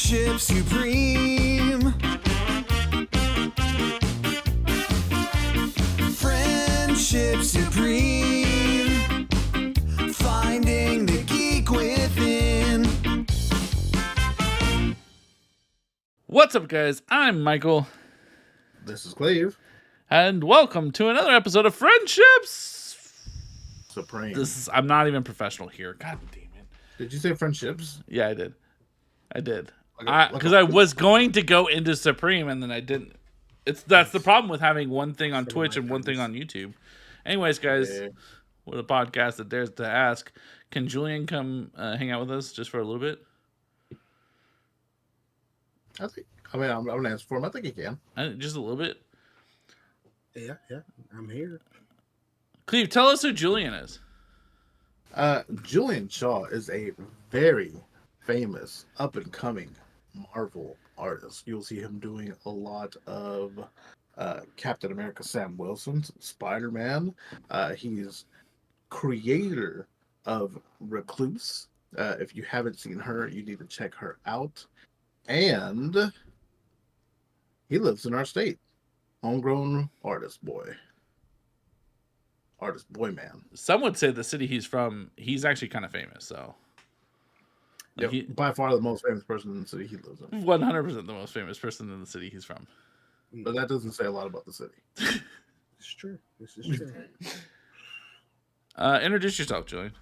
Friendship supreme. Friendship supreme. Finding the geek within. What's up, guys? I'm Michael, This is Clave. and welcome to another episode of Friendships Supreme. I'm not even professional here. God damn it. Did you say friendships? Yeah, I did. Because Like I was going to go into Supreme and then I didn't. That's the problem with having one thing on Twitch and one thing on YouTube. Anyways, guys, with a podcast that dares to ask, can Julian come hang out with us just for a little bit? I'm gonna answer for him. I think he can. Just a little bit. Yeah, I'm here. Cleve, tell us who Julian is. Julian Shaw is a very famous up and coming Marvel artist. You'll see him doing a lot of Captain America, Sam Wilson's Spider-Man. He's creator of Recluse. If you haven't seen her, you need to check her out. And he lives in our state. Homegrown artist boy. Artist boy man. Some would say the city he's from, he's actually kind of famous, so. By far the most famous person in the city he lives in. 100% the most famous person in the city he's from. But that doesn't say a lot about the city. It's true. This is true. Introduce yourself, Julian.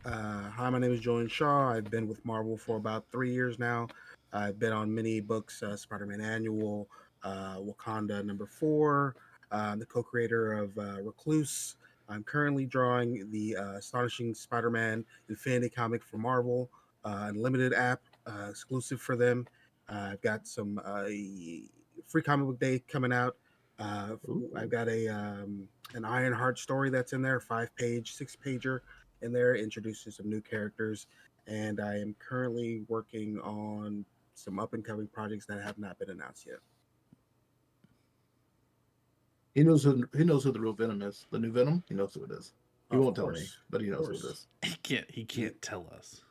Hi, my name is Julian Shaw. I've been with Marvel for about 3 years now. I've been on many books, Spider-Man Annual, Wakanda #4. I'm the co-creator of Recluse. I'm currently drawing the Astonishing Spider-Man Infinity comic for Marvel, Unlimited app, exclusive for them. I've got some free comic book day coming out. I've got an Ironheart story that's in there, 5-page, 6-pager in there, introducing some new characters. And I am currently working on some up-and-coming projects that have not been announced yet. He knows who the real Venom is. The new Venom, he knows who it is. He won't tell me, but he knows who it is. He can't tell us.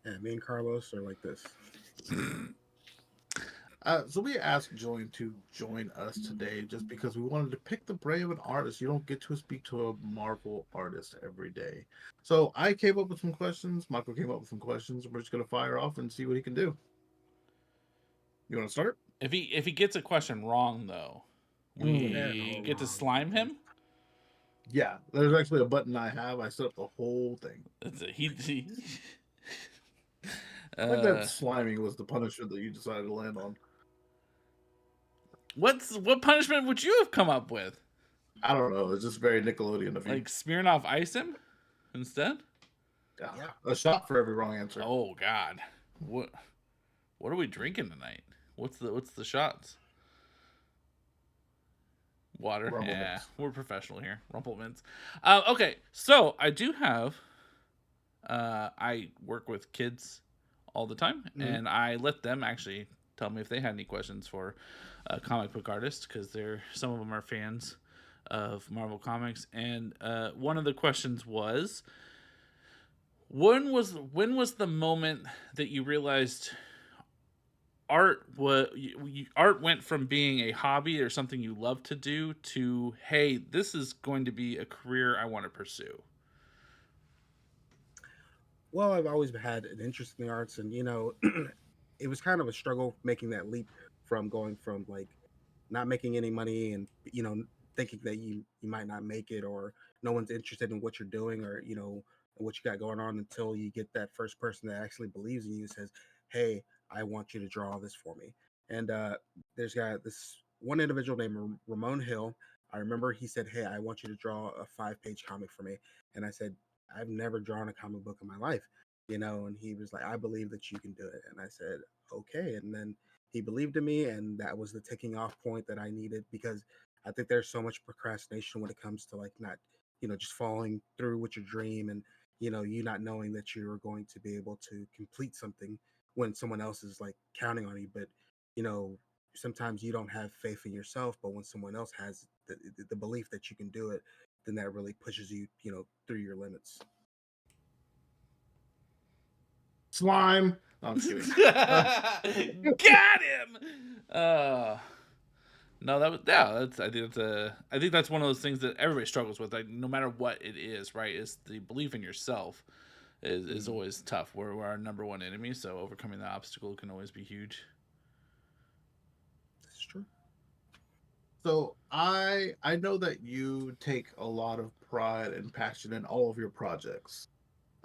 Yeah, me and Carlos are like this. So we asked Julian to join us today just because we wanted to pick the brain of an artist. You don't get to speak to a Marvel artist every day. So I came up with some questions. Michael came up with some questions. We're just going to fire off and see what he can do. You want to start? If he gets a question wrong, though, we get to slime him? Yeah, there's actually a button I have. I set up the whole thing. I think that sliming was the punishment that you decided to land on. What punishment would you have come up with? I don't know. It's just very Nickelodeon of you. Like Smirnoff Ice him instead? Yeah. A shot for every wrong answer. Oh God. What are we drinking tonight? What's the shots? Water. Rumple Yeah, mints. we're professional here. Rumple mints. Okay, so I do have. I work with kids all the time, and I let them actually tell me if they had any questions for comic book artists, because some of them are fans of Marvel Comics, and one of the questions was, when was the moment that you realized art went from being a hobby or something you love to do to, hey, this is going to be a career I want to pursue? Well, I've always had an interest in the arts, and it was kind of a struggle making that leap from going from like not making any money and thinking that you might not make it, or no one's interested in what you're doing, or what you got going on, until you get that first person that actually believes in you and says, hey, I want you to draw this for me. And there's got this one individual named Ramon Hill. I remember he said, hey, I want you to draw a 5-page comic for me. And I said, I've never drawn a comic book in my life, and he was like, I believe that you can do it. And I said, okay. And then he believed in me, and that was the ticking off point that I needed, because I think there's so much procrastination when it comes to like not, just following through with your dream, and you not knowing that you're going to be able to complete something when someone else is like counting on you. But sometimes you don't have faith in yourself, but when someone else has the belief that you can do it, then that really pushes you, through your limits. Slime. No, I'm just kidding. Got him. No, that was That's I think that's one of those things that everybody struggles with. Like no matter what it is, right? Is the belief in yourself is always tough. We're our number one enemy, so overcoming that obstacle can always be huge. That's true. So I know that you take a lot of pride and passion in all of your projects.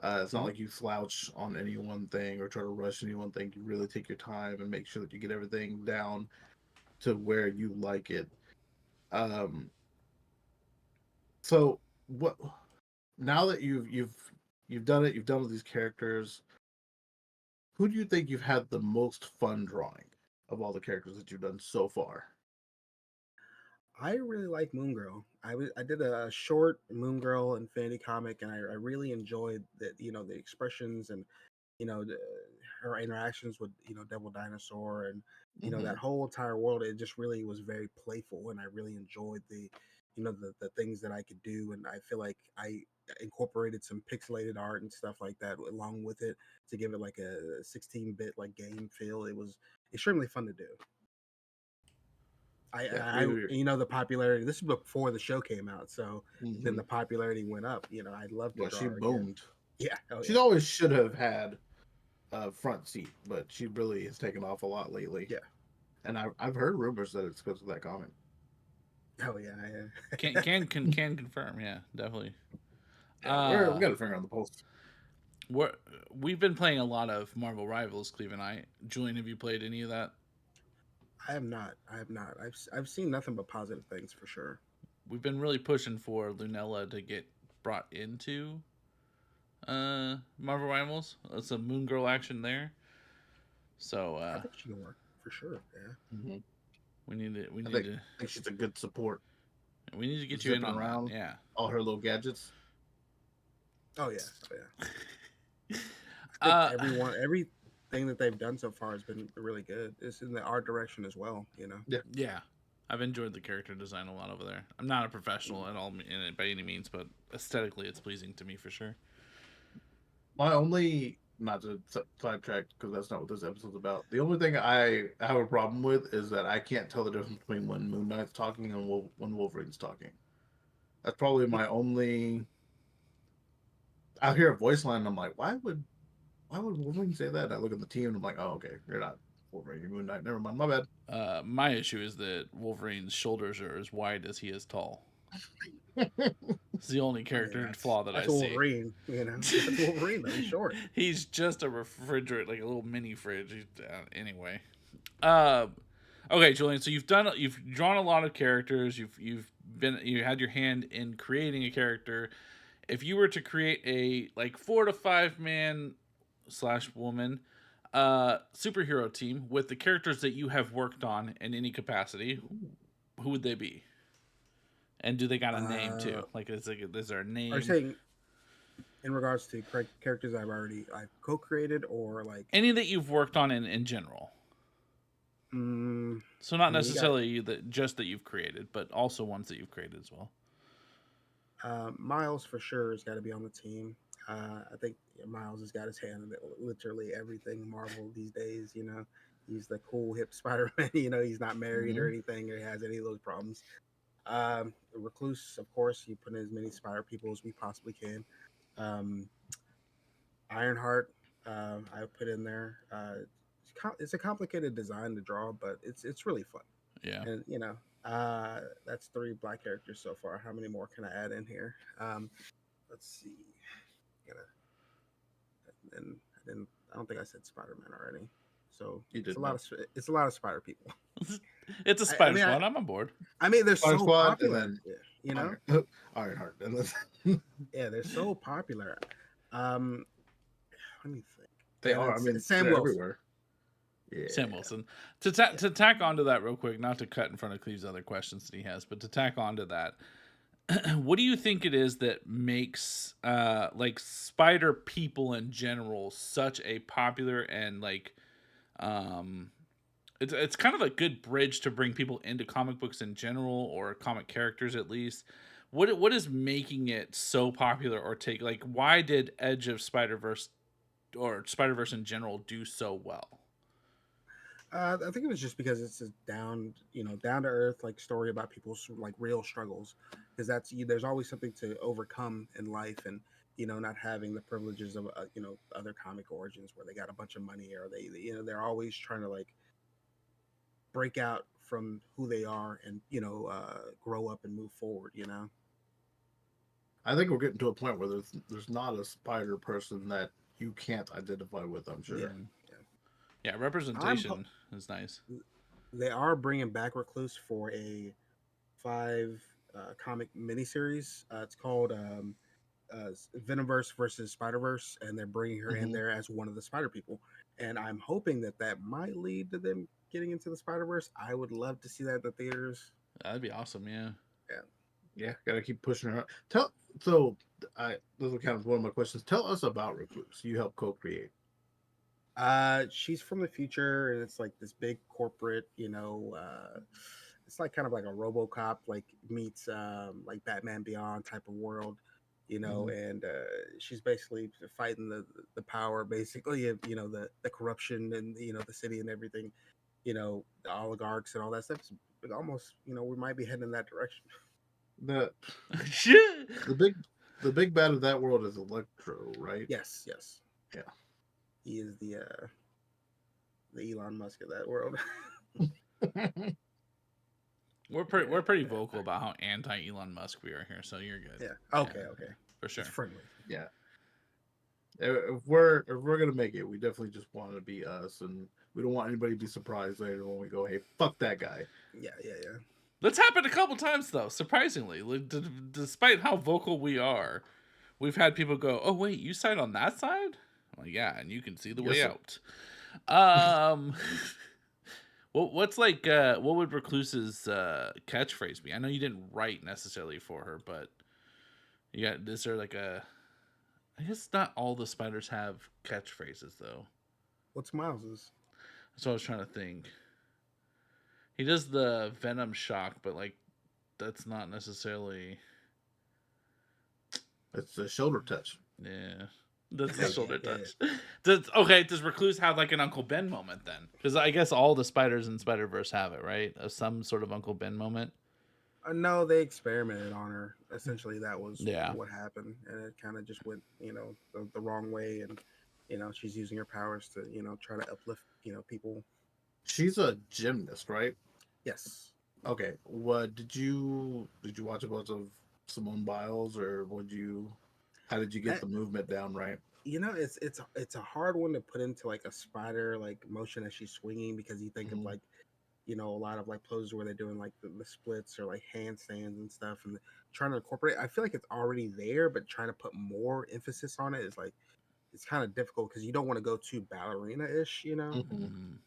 It's not like you slouch on any one thing or try to rush any one thing. You really take your time and make sure that you get everything down to where you like it. Um, so what? Now that you've done it, you've done all these characters. Who do you think you've had the most fun drawing of all the characters that you've done so far? I really like Moon Girl. I did a short Moon Girl Infinity comic, and I really enjoyed that. The expressions and the, her interactions with Devil Dinosaur and that whole entire world. It just really was very playful, and I really enjoyed the things that I could do, and I feel like I incorporated some pixelated art and stuff like that along with it to give it like a 16-bit like game feel. It was extremely fun to do. Yeah, The popularity. This is before the show came out, so then the Mhm. popularity went up. I'd love to Well, draw she her again. boomed. Yeah, oh She yeah, always should have had a front seat, but she really has taken off a lot lately. yeah, And I've heard rumors that it's because of that comment. oh yeah, yeah. Can confirm, yeah, definitely. Yeah, we got a finger on the pulse. We're, we've been playing a lot of Marvel Rivals, Cleve and I. Julian, have you played any of that? I have not. I have not. I've seen nothing but positive things for sure. We've been really pushing for Lunella to get brought into Marvel Rivals. Some Moon Girl action there. So I think she can work for sure. Yeah. Mm-hmm. we need to I think she's a good support. we need to get you in Zipping on around, that. Yeah. all her little gadgets. Oh yeah. Oh yeah. I think everything that they've done so far has been really good. It's in the art direction as well. Yeah. I've enjoyed the character design a lot over there. I'm not a professional at all in it by any means, but aesthetically it's pleasing to me for sure. My only, not to sidetrack because that's not what this episode's about. The only thing I have a problem with is that I can't tell the difference between when Moon Knight's talking and when Wolverine's talking. That's probably my only. I hear a voice line and I'm like, why would Wolverine say that? And I look at the team and I'm like, oh, okay, you're not Wolverine, you're Moon Knight. Never mind, my bad. My issue is that Wolverine's shoulders are as wide as he is tall. It's the only character flaw that I see. Wolverine, that's Wolverine. Though. He's short. He's just a refrigerator, like a little mini fridge. Anyway, okay, Julian. So you've drawn a lot of characters. You had your hand in creating a character. If you were to create a like 4 to 5 man / woman superhero team with the characters that you have worked on in any capacity, who would they be? And do they got a name too? Like, is there a name? Are you saying in regards to characters I've co-created, or like any that you've worked on in general? So not necessarily just that you've created, but also ones that you've created as well. Miles for sure has got to be on the team. I think Miles has got his hand in literally everything Marvel these days. He's the cool hip Spider-Man. He's not married or anything, or has any of those problems. Recluse, of course, you put in as many Spider people as we possibly can. Ironheart, I put in there. It's a complicated design to draw, but it's really fun. Yeah. And that's 3 black characters so far. How many more can I add in here? Let's see. And I don't think I said Spider-Man already. So it's a lot of Spider people. It's a Spider Squad. I'm on board. I mean, they're so popular. Ironheart, and then yeah, they're so popular. Let me think. They are. I mean, Sam Wilson. Everywhere. Yeah. Sam Wilson. To tack onto that real quick, not to cut in front of Cleve's other questions that he has, but to tack onto that, what do you think it is that makes like spider people in general such a popular and like it's kind of a good bridge to bring people into comic books in general, or comic characters at least? What is making it so popular, or why did Edge of Spider-Verse or Spider-Verse in general do so well? I think it was just because it's a down to earth like story about people's like real struggles. Because there's always something to overcome in life, and not having the privileges of other comic origins where they got a bunch of money, or they're always trying to like break out from who they are and grow up and move forward. I think we're getting to a point where there's not a spider person that you can't identify with. I'm Yeah, sure. yeah. Yeah, I'm representation is nice. They are bringing back Recluse for a 5 comic miniseries. It's called Venomverse versus Spider Verse, and they're bringing her in Mhm. there as one of the Spider People. And I'm hoping that might lead to them getting into the Spider Verse. I would love to see that at the theaters. That'd be awesome. Yeah. Yeah. Yeah, gotta keep pushing her. Tell so I this will count as one of my questions. Tell us about Recluse. You help co-create. She's from the future, and it's like this big corporate, it's like kind of like a RoboCop, like meets like Batman Beyond type of world, Mhm. and she's basically fighting the power, basically of the corruption and the city and everything, the oligarchs and all that stuff. But almost, we might be heading in that direction. The Shit. the big the big bad of that world is Electro, right? Yes, yes, Yeah. he is the Elon Musk of that world. We're pretty Yeah, vocal about how anti Elon Musk we are here, so you're good. yeah. Okay, Yeah, okay. for sure. It's friendly. Yeah. If we're gonna make it, we definitely just want to be us, and we don't want anybody to be surprised later when we go, "Hey, fuck that guy." Yeah, yeah, yeah. That's happened a couple times though. Surprisingly, like, despite how vocal we are, we've had people go, "Oh wait, you side on that side?" I'm like, yeah, and you can see the Yes, way sir. out. Um, what's like? What would Recluse's catchphrase be? I know you didn't write necessarily for her, but you got. Is there like a? I guess not all the spiders have catchphrases though. What's Miles's? That's what I was trying to think. He does the venom shock, but like that's not necessarily. It's a shoulder touch. Yeah, that's the Yeah, shoulder yeah, yeah. touch. Does Recluse have like an Uncle Ben moment then? Because I guess all the spiders in Spider Verse have it, right? Some sort of Uncle Ben moment. No, they experimented on her. Essentially, that was Yeah. what happened, and it kind of just went, the wrong way. And she's using her powers to, try to uplift, people. She's a gymnast, right? Yes. Okay. What did you watch a bunch of Simone Biles, or would you? How did you get That the movement down right? it's a hard one to put into like a spider like motion as she's swinging, because you think of Mhm. like a lot of like poses where they're doing like the splits or like handstands and stuff, and trying to incorporate. I feel like it's already there, but trying to put more emphasis on it is like it's kind of difficult because you don't want to go too ballerina-ish. Mhm. Mm.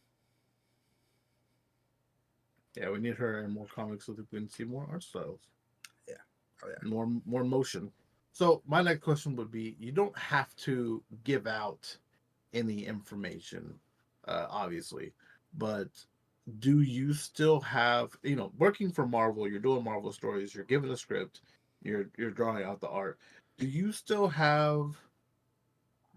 Yeah, we need her in more comics so that we can see more art styles, Yeah. Oh yeah. more motion. So my next question would be: you don't have to give out any information, obviously, but do you still have, working for Marvel? You're doing Marvel stories. You're given a script. You're drawing out the art. Do you still have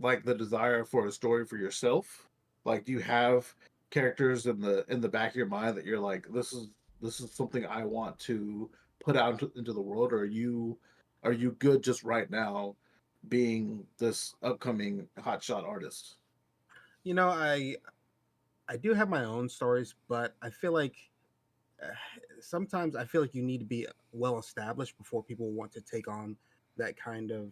like the desire for a story for yourself? Like, do you have characters in the back of your mind that you're like, this is something I want to put out into the world? Or are you good just right now being this upcoming hotshot artist? You know, I do have my own stories, but I feel like uh, sometimes I feel like you need to be well established before people want to take on that kind of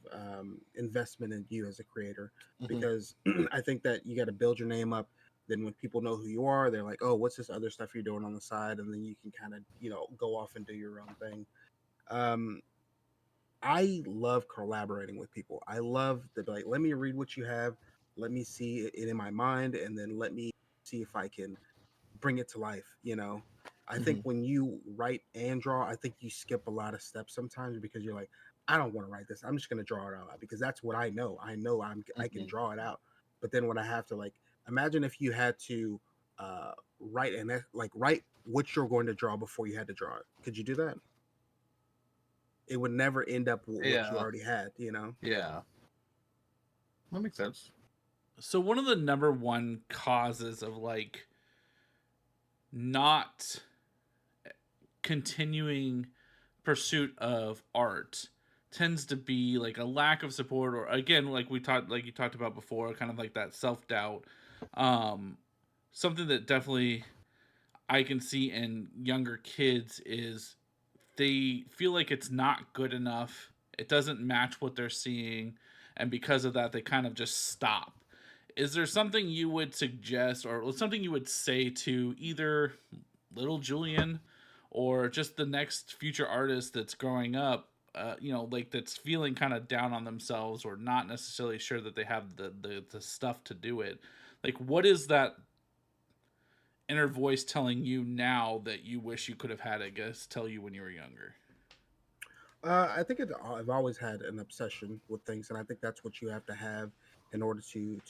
investment in you as a creator. Hmm. Because I think that you got to build your name up. Then when people know who you are, they're like, "Oh, what's this other stuff you're doing on the side?" And then you can kind of go off and do your own thing. Um, I love collaborating with people. I love to be like, let me read what you have, let me see it in my mind, and then let me see if I can bring it to life. I think Hmm. when you write and draw, I think you skip a lot of steps sometimes because you're like, I don't want to write this. I'm just gonna draw it out because that's what I know. I can Hmm. draw it out. But then when I have to like imagine if you had to write like write what you're going to draw before you had to draw it. Could you do that? It would never end up what you Yeah, already had. yeah, that makes sense. So one of the number one causes of like not continuing pursuit of art tends to be like a lack of support, or again like you talked about before, kind of like that self-doubt. um Something that definitely I can see in younger kids is they feel like it's not good enough, it doesn't match what they're seeing, and because of that they kind of just stop. Is there something you would suggest or something you would say to either little Julian or just the next future artist that's growing up, like that's feeling kind of down on themselves or not necessarily sure that they have the stuff to do it? Like, what is that inner voice telling you now that you wish you could have had, I guess, tell you when you were younger? I think I've always had an obsession with things, and I think that's what you have to have in order to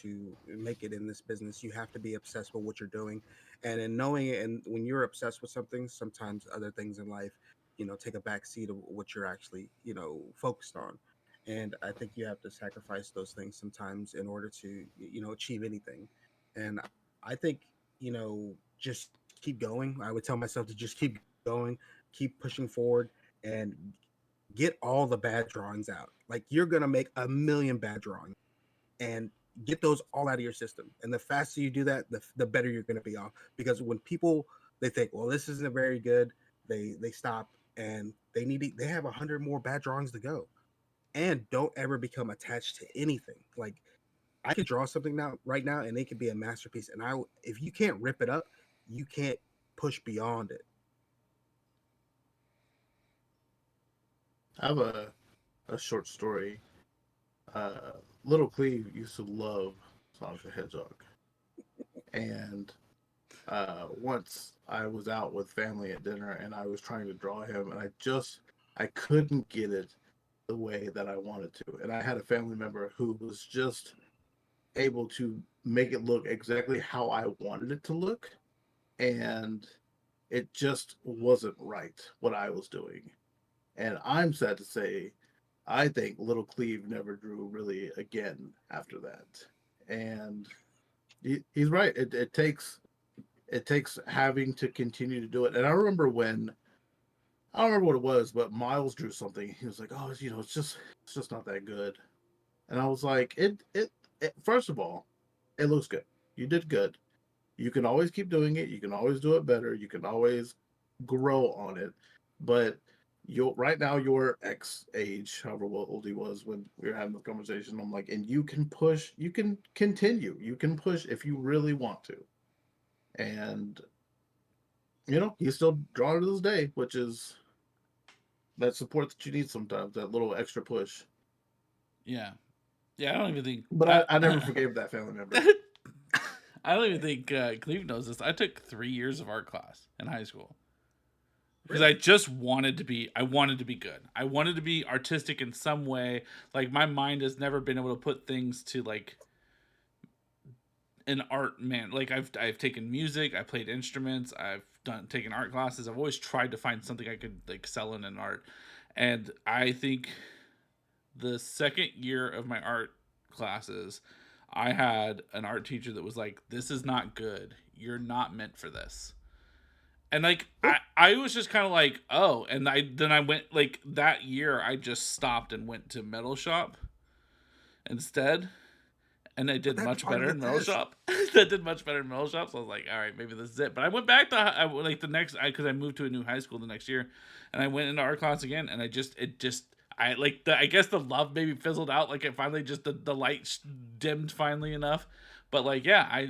make it in this business. You have to be obsessed with what you're doing, and in knowing it, and when you're obsessed with something, sometimes other things in life, take a back seat of what you're actually, focused on. And I think you have to sacrifice those things sometimes in order to, achieve anything. And I think, just keep going. I would tell myself to just keep going, keep pushing forward, and get all the bad drawings out. Like, you're gonna make a million bad drawings, and get those all out of your system. And the faster you do that, the better you're gonna be off. Because when people, they think, well, this isn't very good, they stop, and they have 100 more bad drawings to go. And don't ever become attached to anything. Like, I could draw something now right now, and it could be a masterpiece. And if you can't rip it up, you can't push beyond it. I have a short story. Little Cleve used to love Sonic the Hedgehog, and once I was out with family at dinner, and I was trying to draw him, and I couldn't get it the way that I wanted to, and I had a family member who was just able to make it look exactly how I wanted it to look, and it just wasn't right what I was doing. And I'm sad to say, I think Little Cleve never drew really again after that. And he's right. It takes having to continue to do it. And I remember when I don't remember what it was, but Miles drew something. He was like, "Oh, it's just not that good." And I was like, "It first of all, it looks good. You did good. You can always keep doing it. You can always do it better. You can always grow on it. But you right now your X age, however old he was when we were having the conversation, I'm like, and you can push, you can continue, you can push if you really want to. And he's still drawing to this day, which is that support that you need sometimes, that little extra push. Yeah. Yeah, I don't even think But I never forgave that family member. I don't even think Cleve knows this. I took 3 years of art class in high school because Really? I just wanted to be. I wanted to be good. I wanted to be artistic in some way. Like, my mind has never been able to put things to like an art man. Like, I've taken music. I played instruments. I've taken art classes. I've always tried to find something I could like sell in an art. And I think the second year of my art classes, I had an art teacher that was like, "This is not good. You're not meant for this." And like I was just kind of like, "Oh," and I went like that year I just stopped and went to metal shop instead, and I But did that's much part of better the in metal test. shop. That did much better in metal shop. So I was like, "All right, maybe this is it." But I went back to like the next because I moved to a new high school the next year, and I went into art class again, and I like I guess the love maybe fizzled out. Like, it finally just the light dimmed finally enough. But like, yeah,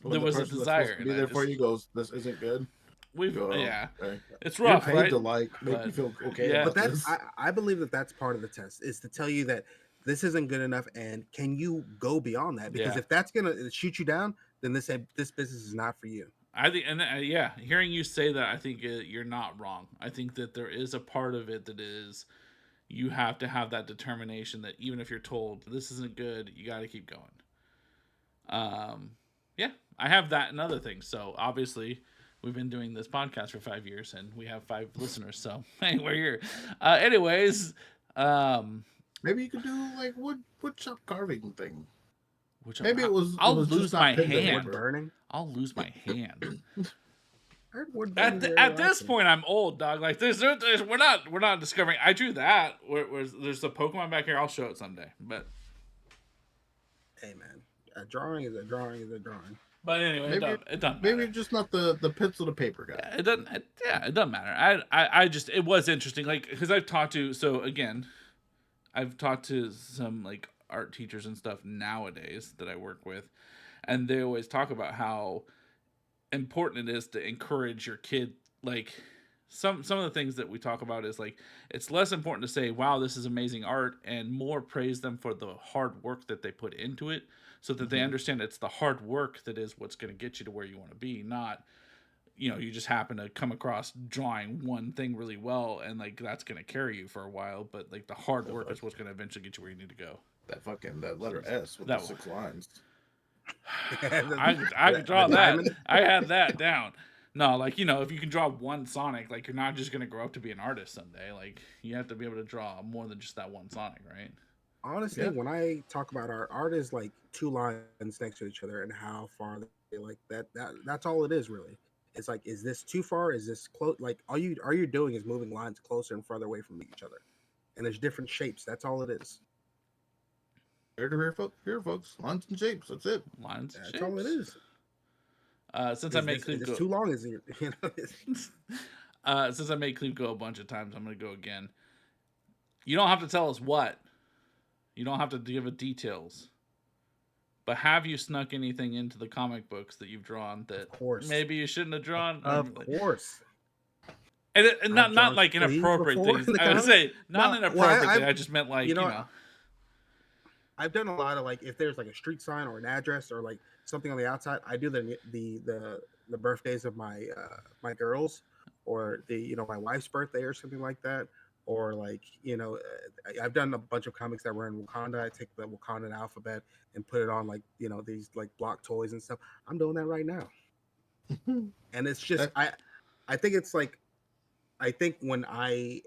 When there the was a person that's supposed desire, to and be I there for just you goes, "This isn't good." You we've go, "Oh, yeah, okay." it's You're rough, paid right? to make me But feel okay yeah, But about that's this. I believe that that's part of the test, is to tell you that this isn't good enough, and can you go beyond that? Because yeah. if that's gonna shoot you down, then this business is not for you. I think, and yeah, hearing you say that, I think you're not wrong. I think that there is a part of it that is you have to have that determination that even if you're told this isn't good, you got to keep going. Um, yeah, I have that and other things. So obviously, we've been doing this podcast for 5 years, and we have 5 listeners. So hey, we're here. Anyways, um, Maybe you could do like wood chop carving thing. Which Maybe it I'll was just lose not my pen to Wood hand. paper. burning. I'll lose my hand. I heard wood burning is very At this relaxing. point, I'm old, dog. Like we're not discovering. I drew that. There's a Pokemon back here. I'll show it someday. Hey man, a drawing is a drawing is a drawing. But anyway, Maybe it doesn't maybe matter. you're just not the pencil to paper guy. It doesn't. Yeah, it doesn't matter. I just it was interesting. Like because I've talked to I've talked to some like art teachers and stuff nowadays that I work with, and they always talk about how important it is to encourage your kid. Like some of the things that we talk about is like it's less important to say wow this is amazing art and more praise them for the hard work that they put into it so that they Mhm. understand it's the hard work that is what's going to get you to where you want to be, not you just happen to come across drawing one thing really well and like that's going to carry you for a while, but like the hard work is what's going to eventually get you where you need to go. That letter S with That the 6 lines. I could draw The that. diamond. I had that down. No, like if you can draw one Sonic, like you're not just gonna grow up to be an artist someday. Like you have to be able to draw more than just that one Sonic, right? Honestly, Yeah. when I talk about art is like two lines next to each other and how far they like that. That's all it is really. It's like, is this too far? Is this close? Like all you're doing is moving lines closer and farther away from each other, and there's different shapes. That's all it is. Here, folks. Lines and shapes. That's it. Lines, and That's all it shapes. is. Since I made Is Cleve this go, too long? Is it, you know? since I made Cleve go a bunch of times, I'm gonna go again. You don't have to tell us what. You don't have to give it details. But have you snuck anything into the comic books that you've drawn that Of course, maybe you shouldn't have drawn? of course. And I've not drawn like Cleve inappropriate before things. in the I would comics. say not No, inappropriate things. I've I just meant like you know I've done a lot of like if there's like a street sign or an address or like something on the outside, I do the birthdays of my girls or the my wife's birthday or something like that. Or like I've done a bunch of comics that were in Wakanda. I take the Wakandan alphabet and put it on like these like block toys and stuff. I'm doing that right now, and it's just That- I think it's like I think when my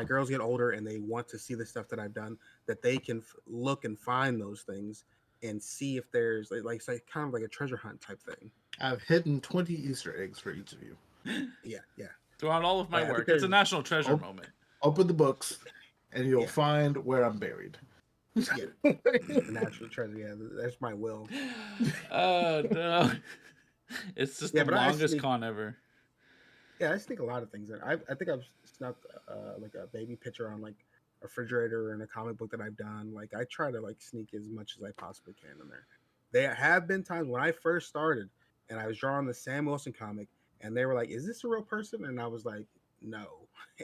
girls get older and they want to see the stuff that I've done, that they can look and find those things and see if there's it's like kind of like a treasure hunt type thing. I've hidden 20 Easter eggs for each of you. Yeah, yeah. throughout all of my I think work. It's a there's- national treasure Oh. moment. Open the books, and you'll Yeah. find where I'm buried. Yeah. The natural treasure. Yeah, that's my will. Oh no. It's just Yeah, the but I longest sneak- con ever. Yeah, I think a lot of things. I think I've snuck like a baby picture on like a refrigerator or in a comic book that I've done. Like I try to like sneak as much as I possibly can in there. There have been times when I first started and I was drawing the Sam Wilson comic, and they were like, "Is this a real person?" And I was like, "No."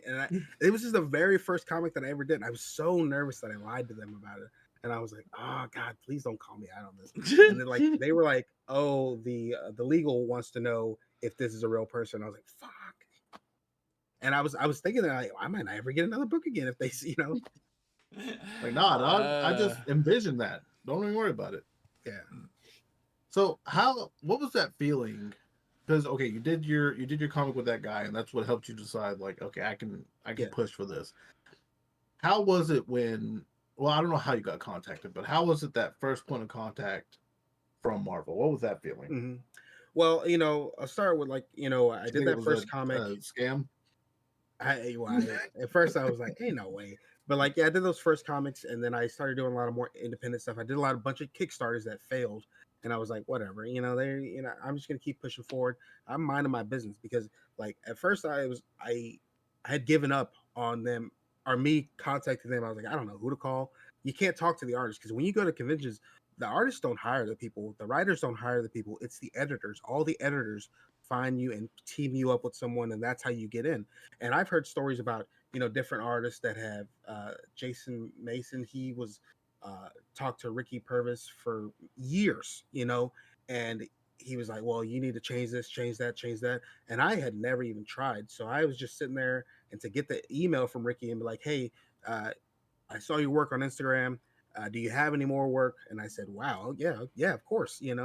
And it was just the very first comic that I ever did. And I was so nervous that I lied to them about it. And I was like, "Oh God, please don't call me out on this." And then like they were like, "Oh, the legal wants to know if this is a real person." I was like, "Fuck." And I was thinking that I might not ever get another book again if they see, Like, nah, dog. I Uh, just envisioned that. Don't even worry about it. yeah. So, what was that feeling? Because okay, you did your comic with that guy, and that's what helped you decide, like, okay, I can Yeah. push for this. How was it when? Well, I don't know how you got contacted, but how was it that first point of contact from Marvel? What was that feeling? Hmm. Well, I'll start with like, I You did think it that was first a comic. scam. At first I was like, ain't no way. But like, yeah, I did those first comics, and then I started doing a lot of more independent stuff. I did a bunch of Kickstarters that failed, and I was like, whatever, I'm just gonna keep pushing forward. I'm minding my business because, like, at first I had given up on them or me contacting them. I was like, I don't know who to call. You can't talk to the artists because when you go to conventions, the artists don't hire the people, the writers don't hire the people. It's the editors. All the editors find you and team you up with someone, and that's how you get in. And I've heard stories about different artists that have Jason Mason. He was talked to Ricky Purvis for years, and he was like, well, you need to change this, change that, change that. And I had never even tried. So I was just sitting there, and to get the email from Ricky and be like, hey, I saw your work on Instagram. Do you have any more work? And I said, wow, yeah, of course, And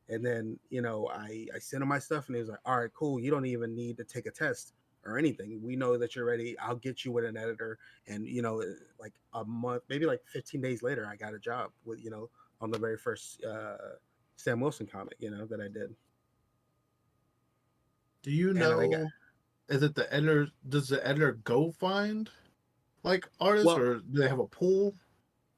then, I sent him my stuff, and he was like, all right, cool. You don't even need to take a test. or anything. We know that you're ready. I'll get you with an editor. And, like a month, maybe like 15 days later, I got a job with, on the very first Sam Wilson comic, that I did. Do you And then I got, know? Is it the editor? Does the editor go find like artists, well, or do they have a pool?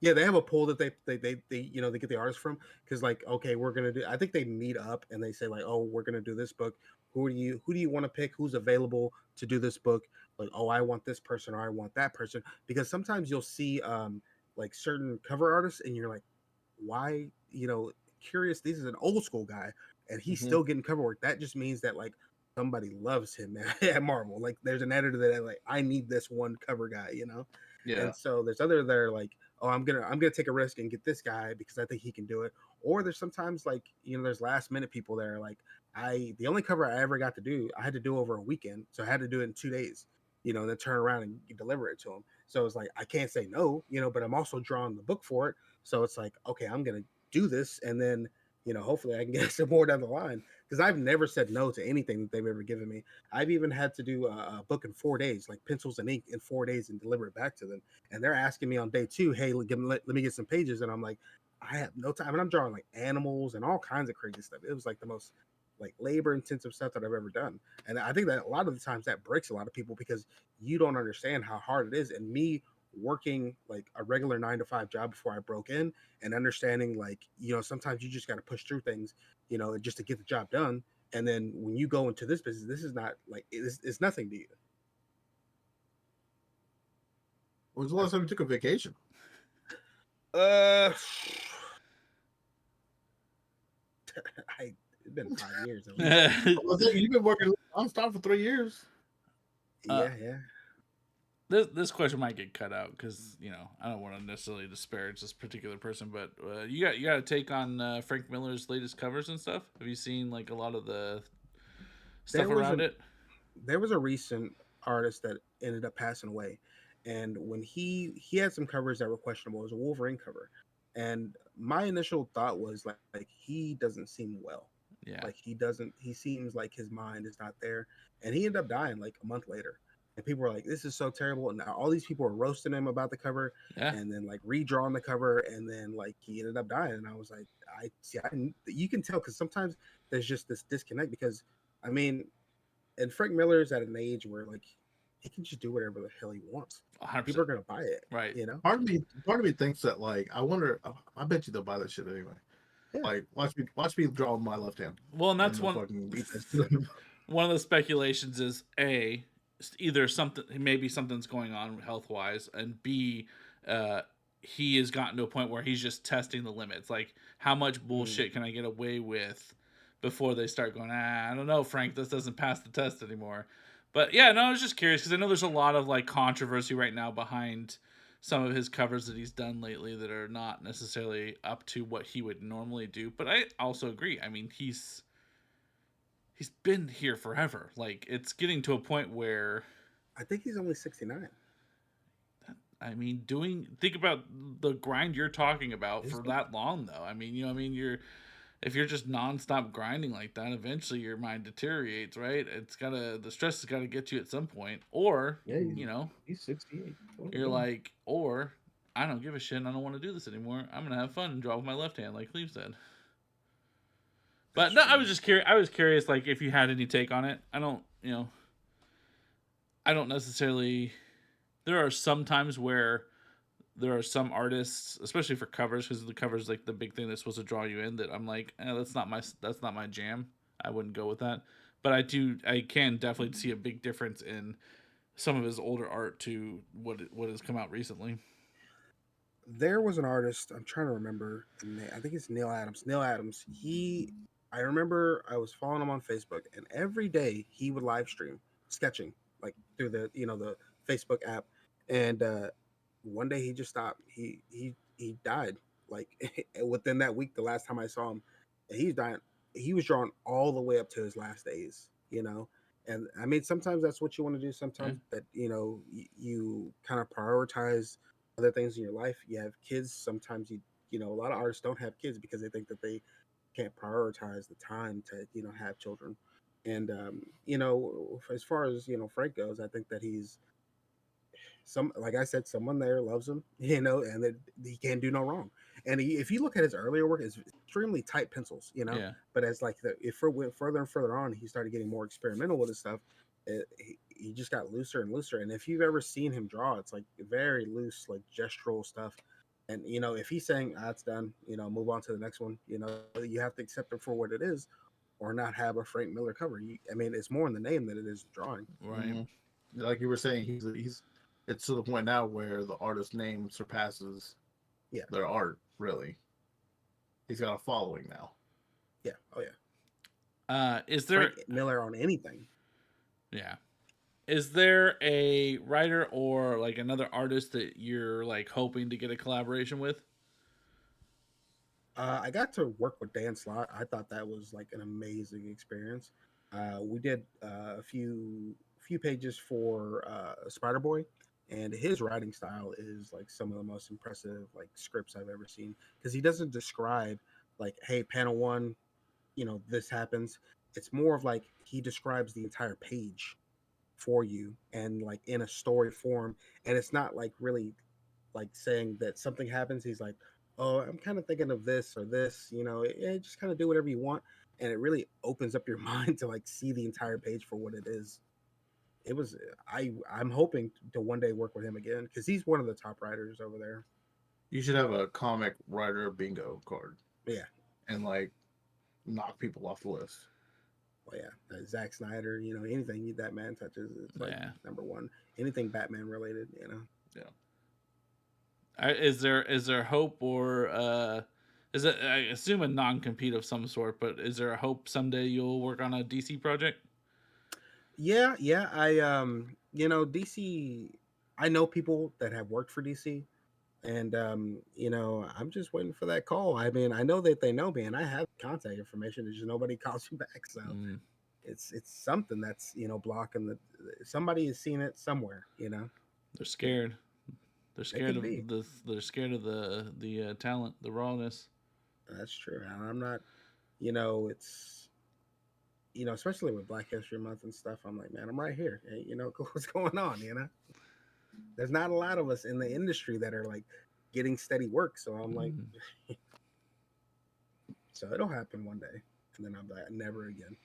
yeah, they have a pool that they get the artists from, because like, okay, we're gonna do. I think they meet up and they say like, oh, we're gonna do this book. Who do you want to pick? Who's available to do this book? Like, oh, I want this person or I want that person, because sometimes you'll see like certain cover artists and you're like, why, curious. This is an old school guy and he's Mhm. still getting cover work. That just means that like somebody loves him at Marvel. Like there's an editor that like, I need this one cover guy. Yeah. And so there's other that are like, oh, I'm gonna take a risk and get this guy because I think he can do it. Or there's sometimes like, there's last minute people that are like, the only cover I ever got to do, I had to do over a weekend, so I had to do it in 2 days. And then turn around and deliver it to him. So it's like I can't say no, but I'm also drawing the book for it. So it's like, okay, I'm gonna do this, and then hopefully I can get some more down the line, because I've never said no to anything that they've ever given me. I've even had to do a book in 4 days, like pencils and ink in 4 days, and deliver it back to them. And they're asking me on day two, hey, let me get some pages, and I'm like, I have no time, and I'm drawing like animals and all kinds of crazy stuff. It was like the most like labor intensive stuff that I've ever done. And I think that a lot of the times that breaks a lot of people, because you don't understand how hard it is. And me working like a regular 9 to 5 job before I broke in, and understanding like, sometimes you just got to push through things, just to get the job done. And then when you go into this business, this is not like it's nothing to you. When was the last time you took a vacation? Uh, it's been 5 years at least. You've been working nonstop for 3 years. Yeah, yeah. This question might get cut out because I don't want to necessarily disparage this particular person, but you got a take on Frank Miller's latest covers and stuff. Have you seen like a lot of the stuff There was around a it? there was a recent artist that ended up passing away, and when he had some covers that were questionable. It was a Wolverine cover, and my initial thought was like he doesn't seem well. Yeah, Like he seems like his mind is not there, and he ended up dying like a month later. And people were like, this is so terrible, and now all these people were roasting him about the cover, yeah. and then like redrawing the cover, and then like he ended up dying. And I was like, I see, you can tell, because sometimes there's just this disconnect, because I mean, and Frank Miller is at an age where like he can just do whatever the hell he wants. People 100%. are gonna buy it, Right. you know? Part of me thinks that, like, I wonder. I bet you they'll buy that shit anyway. Yeah. Like, watch me draw with my left hand, Well, and and that's they'll one fucking eat that shit. one of the speculations is A, either something, maybe something's going on health wise, and B, uh, he has gotten to a point where he's just testing the limits. Like, how much Mm. bullshit can I get away with before they start going, I don't know, Frank, this doesn't pass the test anymore. But yeah, no, I was just curious because I know there's a lot of like controversy right now behind some of his covers that he's done lately that are not necessarily up to what he would normally do. But I also agree. I mean, he's been here forever. Like it's getting to a point where I think he's only 69. I mean, think about the grind you're talking about Is for it? that long though. I mean, you're if you're just nonstop grinding like that, eventually your mind deteriorates, right? The stress has gotta get you at some point. Or, Yeah, you know, he's 68. you're like, or I don't give a shit and I don't want to do this anymore. I'm gonna have fun and draw with my left hand, like Cleve said. But That's no, I true. was just curious. I was curious, like if you had any take on it. I don't necessarily. There are some times where there are some artists, especially for covers, because the covers like the big thing that's supposed to draw you in. That I'm like, that's not my jam. I wouldn't go with that. But I can definitely see a big difference in some of his older art to what has come out recently. There was an artist, I'm trying to remember the name. I think it's Neil Adams. Neil Adams. I remember I was following him on Facebook, and every day he would live stream sketching, like through the Facebook app. And one day he just stopped. He died like within that week. The last time I saw him, and he's dying. He was drawing all the way up to his last days. And I mean, sometimes that's what you want to do. Yeah. Sometimes that you kind of prioritize other things in your life. You have kids. Sometimes a lot of artists don't have kids because they think that they can't prioritize the time to have children. And as far as Frank goes, I think that he's like I said, someone there loves him, and that he can't do no wrong. And if you look at his earlier work, it's extremely tight pencils. Yeah. But as like if it went further and further on, he started getting more experimental with his stuff. He just got looser and looser. And if you've ever seen him draw, it's like very loose, like gestural stuff. And if he's saying, it's done, move on to the next one, you have to accept it for what it is, or not have a Frank Miller cover. I mean, it's more in the name than it is the drawing. Right. Like you were saying, he's it's to the point now where the artist's name surpasses Yeah. their art. Really, he's got a following now. Yeah. Oh yeah. Is there Frank Miller on anything? Yeah. Is there a writer or like another artist that you're like hoping to get a collaboration with? I got to work with Dan Slott. I thought that was like an amazing experience. We did a few pages for Spider Boy, and his writing style is like some of the most impressive like scripts I've ever seen, because he doesn't describe like, hey, panel one, this happens. It's more of like he describes the entire page for you, and like in a story form, and it's not like really like saying that something happens. He's like, oh, I'm kind of thinking of this or this, just kind of do whatever you want. And it really opens up your mind to like see the entire page for what it is. It was, I'm hoping to one day work with him again, because he's one of the top writers over there. You should have a comic writer bingo card. Yeah. And like knock people off the list. Well, yeah. Zack Snyder, anything that man touches, it's like number one. Anything Batman related. Yeah. Is there hope, or is it, I assume, a non-compete of some sort, but is there a hope someday you'll work on a DC project? Yeah. I DC, I know people that have worked for DC, and I'm just waiting for that call. I mean, I know that they know me, and I have contact information. There's just nobody calls me back, so it's something that's blocking somebody has seen it somewhere. They're scared. They're scared of be. They're scared of the talent, the rawness. That's true. And I'm not. It's especially with Black History Month and stuff. I'm like, man, I'm right here. Hey, what's going on? There's not a lot of us in the industry that are like getting steady work. So I'm like, so it'll happen one day, and then I'm like, never again.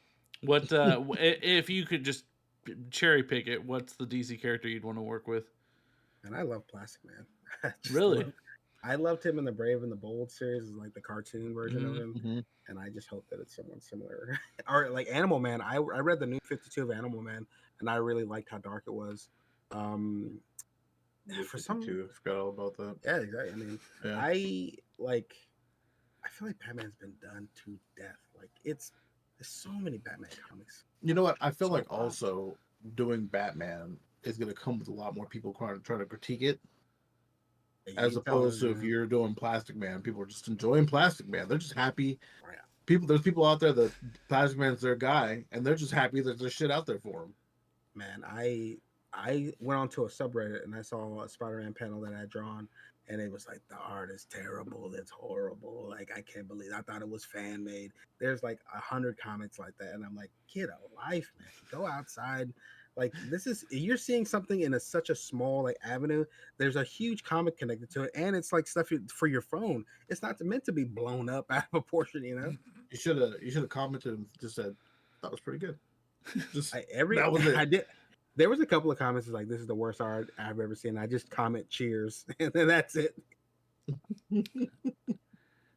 What if you could just cherry pick it? What's the DC character you'd want to work with? And I love Plastic Man. Really? I loved him in the Brave and the Bold series, like the cartoon version of him, and I just hope that it's someone similar. Or like Animal Man. I read the new 52 of Animal Man, and I really liked how dark it was. For some, I forgot all about that. Yeah, exactly. I mean, I feel like Batman's been done to death. Like there's so many Batman comics. You know what? I feel like also doing Batman is going to come with a lot more people trying to critique it. As opposed to if you're doing Plastic Man, people are just enjoying Plastic Man. They're just happy. There's people out there that Plastic Man's their guy, and they're just happy that there's shit out there for them. Man, I went onto a subreddit and I saw a Spider-Man panel that I had drawn, and it was like, the art is terrible. It's horrible. Like, I can't believe I thought it was fan made. There's like 100 comments like that, and I'm like, get a life, man. Go outside. Like, you're seeing something in such a small like avenue. There's a huge comic connected to it, and it's like stuff for your phone. It's not meant to be blown up out of proportion, You should have commented and just said that was pretty good. That was it. I did. There was a couple of comments like, this is the worst art I've ever seen. I just comment cheers, and then that's it.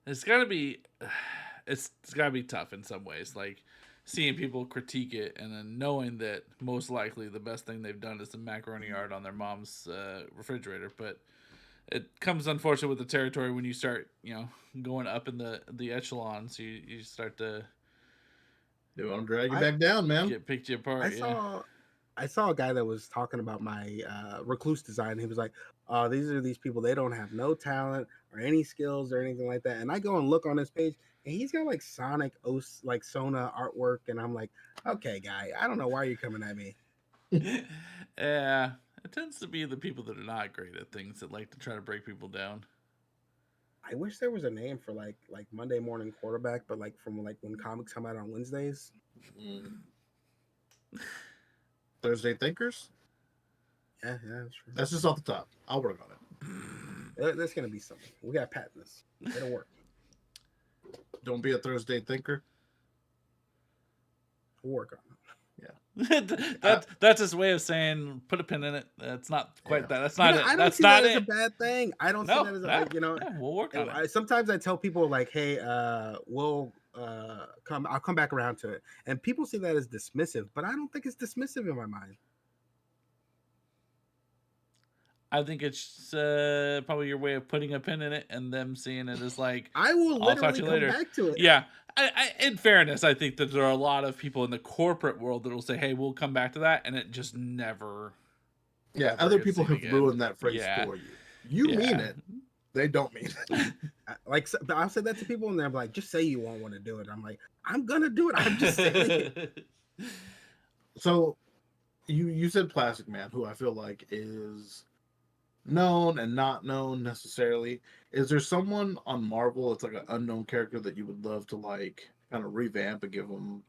It's gotta be tough in some ways. Like, seeing people critique it and then knowing that most likely the best thing they've done is the macaroni art on their mom's refrigerator. But it comes unfortunately with the territory when you start, going up in the echelons. You start to. They want to drag you back down, man. Get picked you apart. I saw a guy that was talking about my recluse design. He was like, these people, they don't have no talent or any skills or anything like that. And I go and look on his page, and he's got like Sonic like Sona artwork, and I'm like, okay, guy, I don't know why you're coming at me. Yeah, it tends to be the people that are not great at things that like to try to break people down. I wish there was a name for like Monday morning quarterback, but like from like when comics come out on Wednesdays. Thursday Thinkers. Yeah, that's true. That's just off the top. I'll work on it. That's gonna be something. We got to patent this. It'll work. Don't be a Thursday thinker. We'll work on it. That's his way of saying put a pin in it. That's not quite Yeah. that. That's You not know, it. I don't That's see not that as a it. bad thing. I don't see No, that as yeah, like, you know. yeah, we'll work on it. Sometimes I tell people like, "Hey, we'll come. I'll come back around to it," and people see that as dismissive, but I don't think it's dismissive in my mind. I think it's probably your way of putting a pin in it and them seeing it as like, I will I'll talk literally to you come later. back to it. Yeah. In fairness, I think that there are a lot of people in the corporate world that will say, "Hey, we'll come back to that," and it just never. Yeah, ever other gets people seen have again. ruined that phrase Yeah. for you. You mean Yeah. it. They don't mean it. Like I've said that to people, and they're like, "Just say you won't want to do it." I'm like, "I'm gonna do it. I'm just saying it." So you said Plastic Man, who I feel like is known and not known necessarily. Is there someone on Marvel that's like an unknown character that you would love to like kind of revamp and give them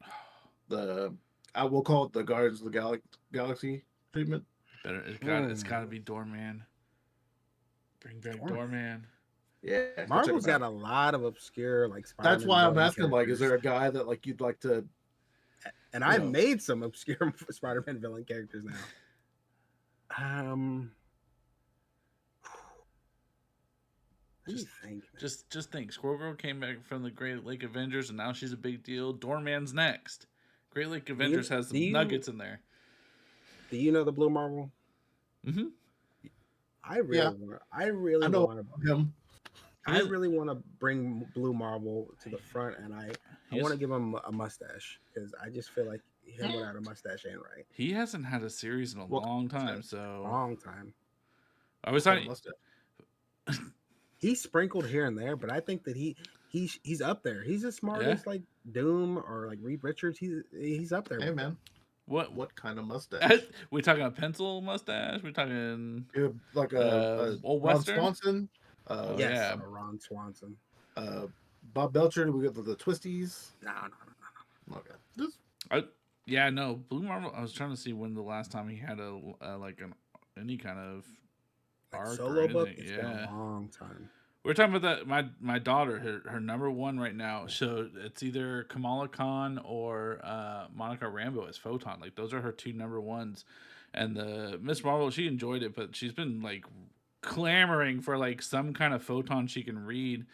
the I will call it the Guardians of the Galaxy treatment? Better. It's got to be Doorman. Bring back Doorman. Yeah, go check Marvel's him out. got a lot of obscure like Spider-Man. That's why I'm villain asking. Like, is characters. there a guy that like you'd like to? And you I've know. made some obscure Spider-Man villain characters now. Let me think. Man. Just think. Squirrel Girl came back from the Great Lake Avengers, and now she's a big deal. Doorman's next. Great Lake Avengers has some nuggets in there. Do you know the Blue Marvel? Mm-hmm. I really want him. I really want to bring Blue Marvel to the front, and I want to give him a mustache because I just feel like him without a mustache ain't right. He hasn't had a series in a long time, so long time. I was talking. He's sprinkled here and there, but I think that he's up there. He's as smart as like Doom or like Reed Richards. He's up there. Hey man, what kind of mustache? We talking a pencil mustache? We talking like a old Ron Western? Swanson? Yes, Ron Swanson. Bob Belcher. We got the twisties. No. Okay. No. Blue Marvel. I was trying to see when the last time he had any kind of like arc solo or book. anything. It's been a long time. We're talking about that. My daughter, her number one right now. So it's either Kamala Khan or Monica Rambeau as Photon. Like those are her two number ones. And the Miss Marvel, she enjoyed it, but she's been like clamoring for like some kind of Photon she can read.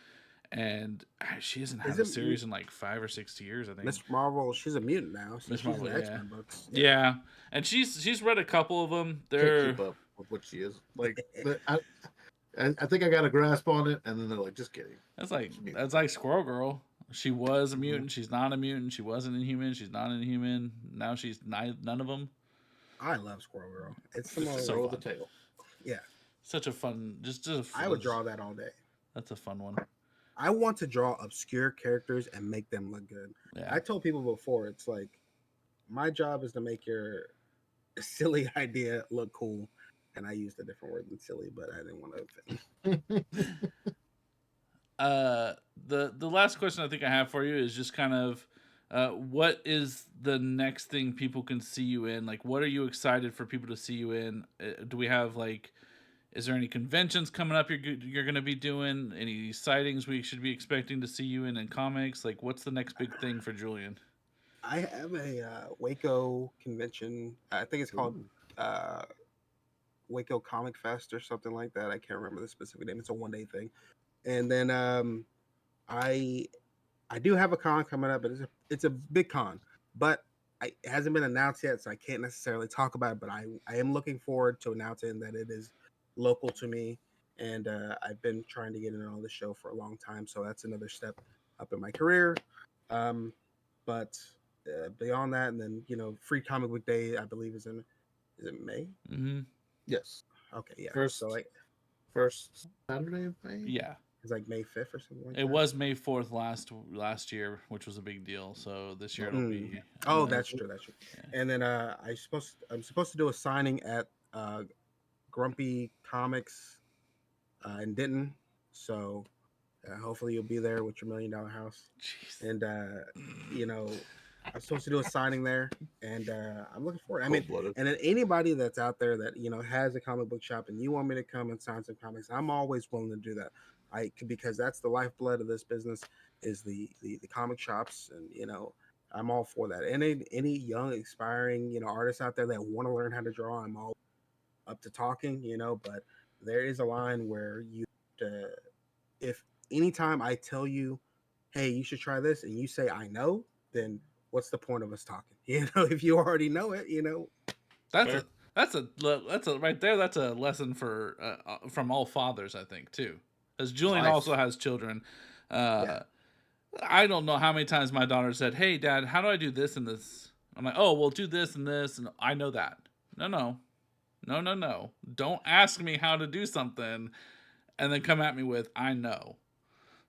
And she hasn't had a series in like 5 or 6 years, I think. Miss Marvel, she's a mutant now. So Miss she's Marvel, in the X-Men books. Yeah, and she's read a couple of them. They're Can't keep up with what she is like. I think I got a grasp on it, and then they're like, "Just kidding." That's like Squirrel Girl. She was a mutant. She's not a mutant. She wasn't Inhuman. She's not Inhuman. Now she's none of them. I love Squirrel Girl. It's the most roll the tail. Yeah, such a fun. Just I would draw that all day. That's a fun one. I want to draw obscure characters and make them look good. Yeah. I told people before, it's like my job is to make your silly idea look cool. And I used a different word than silly, but I didn't want to offend. The last question I think I have for you is just kind of what is the next thing people can see you in? Like, what are you excited for people to see you in? Do we have like, is there any conventions coming up you're going to be doing? Any sightings we should be expecting to see you in comics? Like, what's the next big thing for Julian? I have a Waco convention. I think it's called Waco Comic Fest or something like that. I can't remember the specific name. It's a one-day thing. And then I do have a con coming up, but it's a big con. But it hasn't been announced yet, so I can't necessarily talk about it. But I am looking forward to announcing that it is local to me. And I've been trying to get in on the show for a long time. So that's another step up in my career. But beyond that, and then, Free Comic Book Day, I believe is it May? Mm-hmm. Yes. Okay, yeah. First Saturday of May? Yeah. It's like May 5th or something like that. It was May 4th last year, which was a big deal. So this year it'll be. Oh, that's true. That's true. Yeah. And then I'm supposed to do a signing at Grumpy Comics in Denton. So hopefully you'll be there with your $1 million house. Jeez. And I'm supposed to do a signing there, and I'm looking forward. I mean, Cold blooded. and then anybody that's out there that has a comic book shop and you want me to come and sign some comics, I'm always willing to do that. Because that's the lifeblood of this business is the comic shops, and I'm all for that. Any young aspiring artists out there that want to learn how to draw, I'm all up to talking. But there is a line where uh, if anytime I tell you, hey, you should try this, and you say I know, then what's the point of us talking? If you already know it, That's Fair. a that's a right there. That's a lesson for from all fathers, I think, too. As Julian life. also has children, Yeah. uh, I don't know how many times my daughter said, "Hey, Dad, how do I do this and this?" I'm like, "Oh, well, do this and this," and I know that. No, no, no, no, no. Don't ask me how to do something and then come at me with, "I know."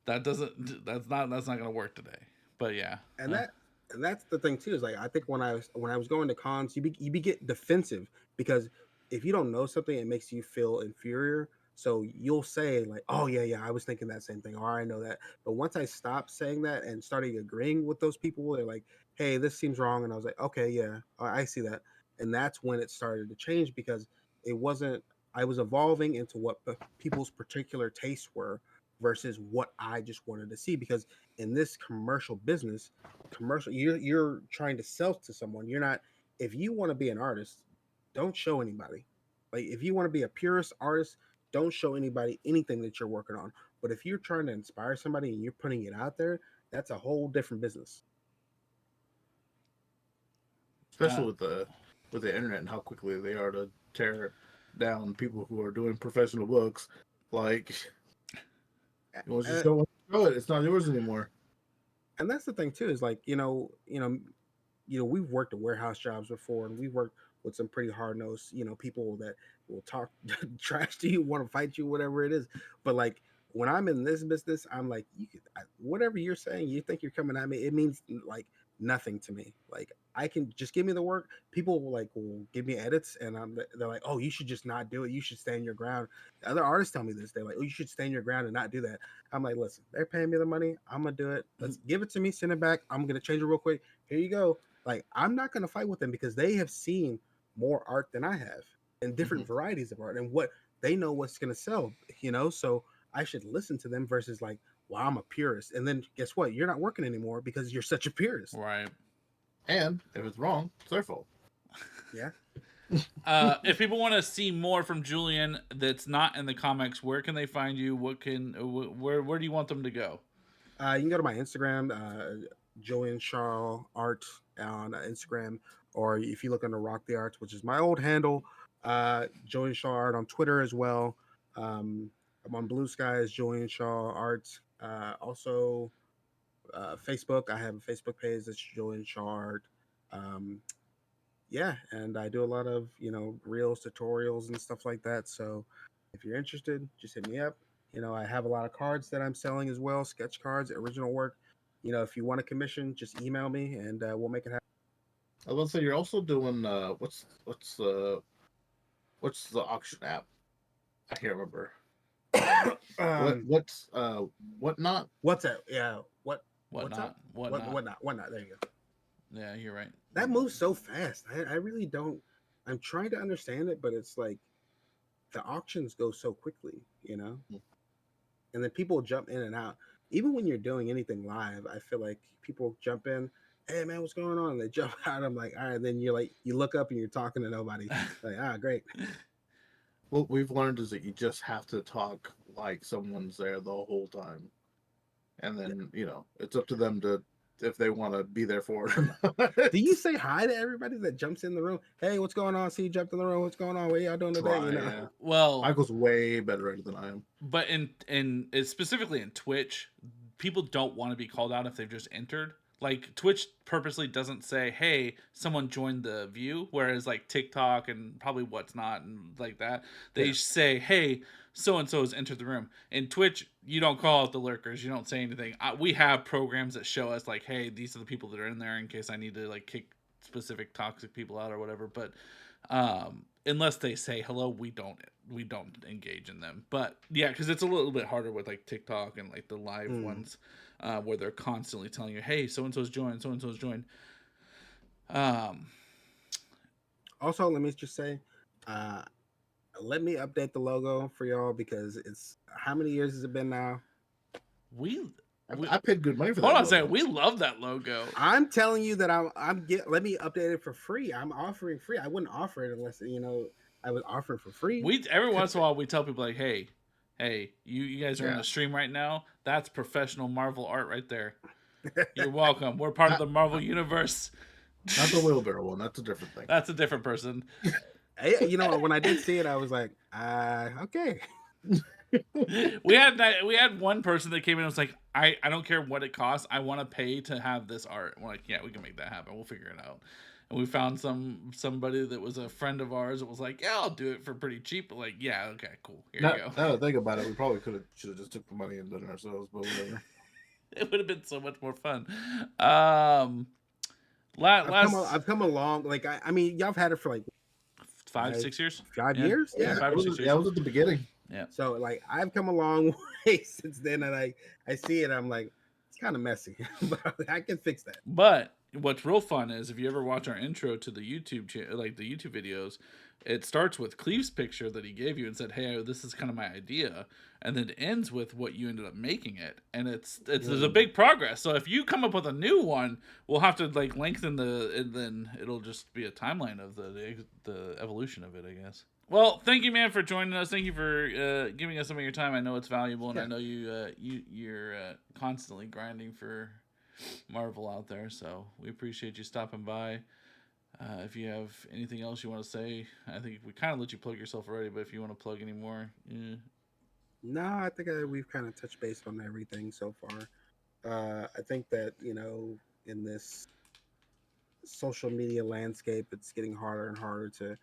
That doesn't. That's not gonna work today. But yeah, and that and that's the thing too is like I think when I was going to cons you get defensive because if you don't know something it makes you feel inferior, so you'll say like, oh yeah, I was thinking that same thing, or I know that. But once I stopped saying that and started agreeing with those people, they're like, hey, this seems wrong, and I was like, okay, yeah, I see that. And that's when it started to change because it wasn't I was evolving into what people's particular tastes were versus what I just wanted to see, because in this commercial you're trying to sell to someone. You're not If you want to be an artist, don't show anybody. Like if you want to be a purist artist, don't show anybody anything that you're working on. But if you're trying to inspire somebody and you're putting it out there, that's a whole different business. uh, Especially with the internet and how quickly they are to tear down people who are doing professional books. Like, once you Uh, show it, it's not yours anymore. and that's the thing too is like we've worked at warehouse jobs before, and we've worked with some pretty hard nosed people that will talk trash to you, want to fight you, whatever it is. But like when I'm in this business, I'm like, whatever you're saying, you think you're coming at me, it means like nothing to me. Like I can just give me the work. People will give me edits, and they're like, oh, you should just not do it. You should stand your ground. The other artists tell me this. They're like, oh, you should stand your ground and not do that. I'm like, listen, they're paying me the money. I'm gonna do it. Let's give it to me. Send it back. I'm gonna change it real quick. Here you go. Like I'm not gonna fight with them because they have seen more art than I have and different varieties of art and what they know what's gonna sell. So I should listen to them versus like, well, I'm a purist. And then guess what? You're not working anymore because you're such a purist. right. And if it's wrong, it's their fault. Yeah. If people want to see more from Julian that's not in the comics, where can they find you? Where do you want them to go? You can go to my Instagram, Julian Shaw Art on Instagram, or if you look under Rock the Arts, which is my old handle, Julian Shaw Art on Twitter as well. I'm on Blue Sky as Julian Shaw Art. Also, Facebook, I have a Facebook page that's Julian Shaw Art. Um, yeah, and I do a lot of reels, tutorials, and stuff like that. So if you're interested, just hit me up. I have a lot of cards that I'm selling as well, sketch cards, original work. If you want a commission, just email me and we'll make it happen. I was gonna say you're also doing what's the auction app? I can't remember. um, What not? what's that? Yeah, what's Whatnot? up? Whatnot? Whatnot. There you go. Yeah, you're right. That moves so fast. I really don't. I'm trying to understand it, but it's like the auctions go so quickly. And then people jump in and out. Even when you're doing anything live, I feel like people jump in, hey man, what's going on? And they jump out. I'm like, all right. Then you're like, you look up and you're talking to nobody. Like, great. What we've learned is that you just have to talk like someone's there the whole time, and Yeah. then it's up to them to if they want to be there for it or Do not. you say hi to everybody that jumps in the room? Hey, what's going on? See you jumped in the room. What's going on? What y'all doing today? Try, yeah. Well, Michael's way better at it than I am. but specifically in Twitch, people don't want to be called out if they've just entered. Like Twitch purposely doesn't say, "Hey, someone joined the view," whereas like TikTok and probably what's not and like that, they Yeah. say, "Hey, so and so has entered the room." In Twitch, you don't call out the lurkers, you don't say anything. We have programs that show us like, "Hey, these are the people that are in there," in case I need to like kick specific toxic people out or whatever. But unless they say hello, we don't engage in them. But yeah, because it's a little bit harder with like TikTok and like the live ones, where they're constantly telling you, hey, so and so's joined, so and so's joined. Um, Also, let me just say, uh, let me update the logo for y'all because it's how many years has it been now? we I paid good money for that. hold on a logo. second. We love that logo. I'm telling you that let me update it for free. I'm offering free. I wouldn't offer it unless I was offering for free. We every once in a while we tell people like, hey, you guys are in Yeah. a stream right now. That's professional Marvel art right there. You're welcome. We're part of the Marvel universe. Not the wheelbarrow one. That's a different thing. That's a different person. When I did see it, I was like, okay. We had one person that came in and was like, I don't care what it costs. I want to pay to have this art. We're like, yeah, we can make that happen. We'll figure it out. And we found somebody that was a friend of ours that was like, yeah, I'll do it for pretty cheap. But like, yeah, okay, cool. Here you go. Now that I think about it, we probably should have just took the money and done it ourselves, but whatever. It would have been so much more fun. I've come along. Like I mean, y'all have had it for like 5-6 years. 5 Yeah. years. Yeah, 5 or 6 years. I was at the beginning. Yeah. So like I've come a long way since then, and I see it. I'm like, it's kind of messy, but I can fix that. But what's real fun is if you ever watch our intro to the YouTube like the YouTube videos, it starts with Cleve's picture that he gave you and said, "Hey, this is kind of my idea," and then it ends with what you ended up making it, and there's a big progress. So if you come up with a new one, we'll have to like lengthen and then it'll just be a timeline of the evolution of it, I guess. Well, thank you, man, for joining us. Thank you for giving us some of your time. I know it's valuable, and I know you're constantly grinding for Marvel out there, so we appreciate you stopping by. If you have anything else you want to say, I think we kind of let you plug yourself already, but if you want to plug any more, No, I think we've kind of touched base on everything so far. I think that in this social media landscape, it's getting harder and harder to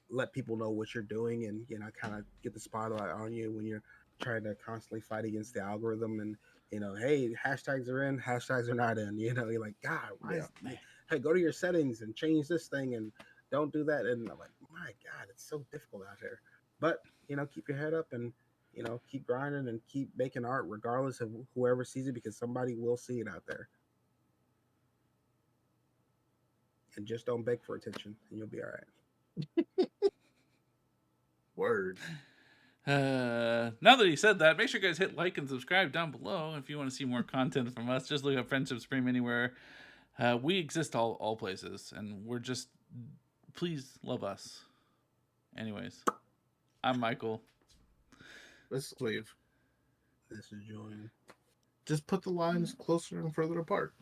let people know what you're doing, and kind of get the spotlight on you when you're trying to constantly fight against the algorithm. And hey, hashtags are in, hashtags are not in. You're like, God, why is hey, go to your settings and change this thing and don't do that. And I'm like, my God, it's so difficult out here. But keep your head up and keep grinding and keep making art regardless of whoever sees it, because somebody will see it out there. And just don't beg for attention and you'll be all right. Word. now that he said that, make sure you guys hit like and subscribe down below if you want to see more content from us. Just look up Friendship Supreme anywhere. We exist all places, and we're just, please love us. Anyways, I'm Michael. This is Cleve. This is Julian. Just put the lines closer and further apart.